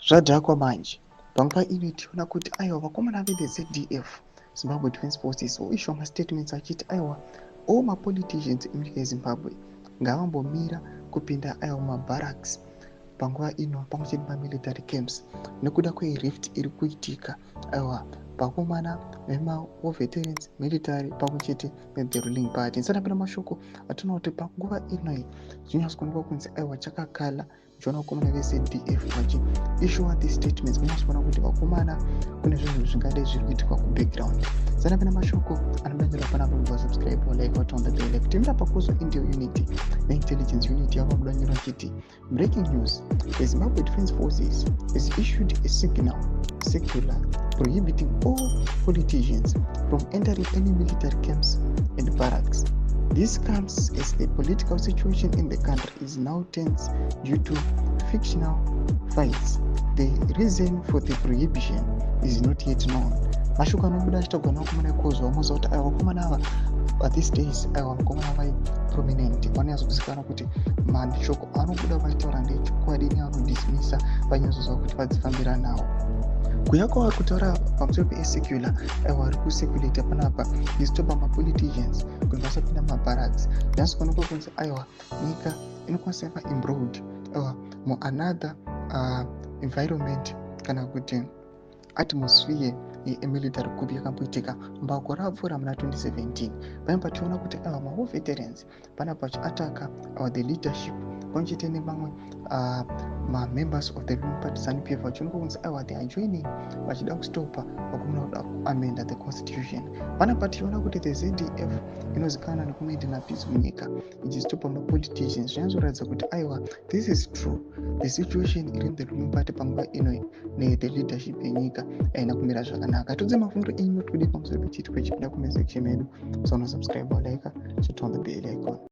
Zvadhakwa manje panguva ino tiona kuti aiwa vakomana veThe ZDF, Zimbabwe Defence Forces, voiswa mastatements achiti aiwa all mapoliticians emunyika yeZimbabwe ngavambomira kupinda aiwa mumabarracks panguva ino pamwe chete pamilitary camps nekuda kwerift iri kuitika aiwa vakomana veveterans military pamwe chete nethe ruling party. Ndisanapinda mashoko atinoona kuti panguva inoi zvinyatsongoonekwa kunzi aiwa chakakala ndichiona vakomana veZDF vachiissuwa these statements. Kunyatsoona kuti vakomana kune zvinhu zvingadai zviri kuitika kubackground. Ndisanapinda mashoko anodanzirwa panapa kuti vasubscribe like vatonda bell kuti timira pakuzo Intel Unity neintelligence unit yava kudanyira chiti breaking news: the Zimbabwe Defence Forces has issued a circular prohibiting all politicians from entering any military camps and barracks. This comes as the political situation in the country is now tense due to fictional fights. The reason for the prohibition is not yet known. Mashoko anobuda achitogona kumana kozwa muza kuti aiwa vakomana ava these days aiwa vakomana vai prominent vanyatsokuzikana kuti mashoko anobuda vachitaura ndechokwadi neanodismisa vanyatsoziva kuti vadzifambira nawo. Kuuya kwava kutaura pamusoro pesecular aiwa vari kuseculata panapa ichitopa mapoliticians kuti vasapinda mumabarracks. Ndinatsokuonekwa kunzi aiwa nyika inokwanisa yava embroiled aiwa muanother environment kana kuti atmosphere yemilitary coup yakamboitika makore apfuura muna 2017 paimba pationa kuti aiwa mawo veterans panapa vachiataka the leadership pamwe chete nevamwe mamembers of the ruling party ZANU-PF vachionekwa kunzi aiwa they are joining vachida kustopa vakomana kuda kuamenda the constitution. Panapa tichiona kuti the ZDF inozikanwa nekumaintaina peace munyika ichistopa mapoliticians zvinatsoratidza kuti aiwa this is true, the situation iri in the ruling party panguva inoi nethe leadership yenyika aina kumira zvakanaka. Tudze mafungiro enyu kuti kudi pamusoro pechiitiko chipinda kumesection medu. Subscribe like, turn on the bell icon.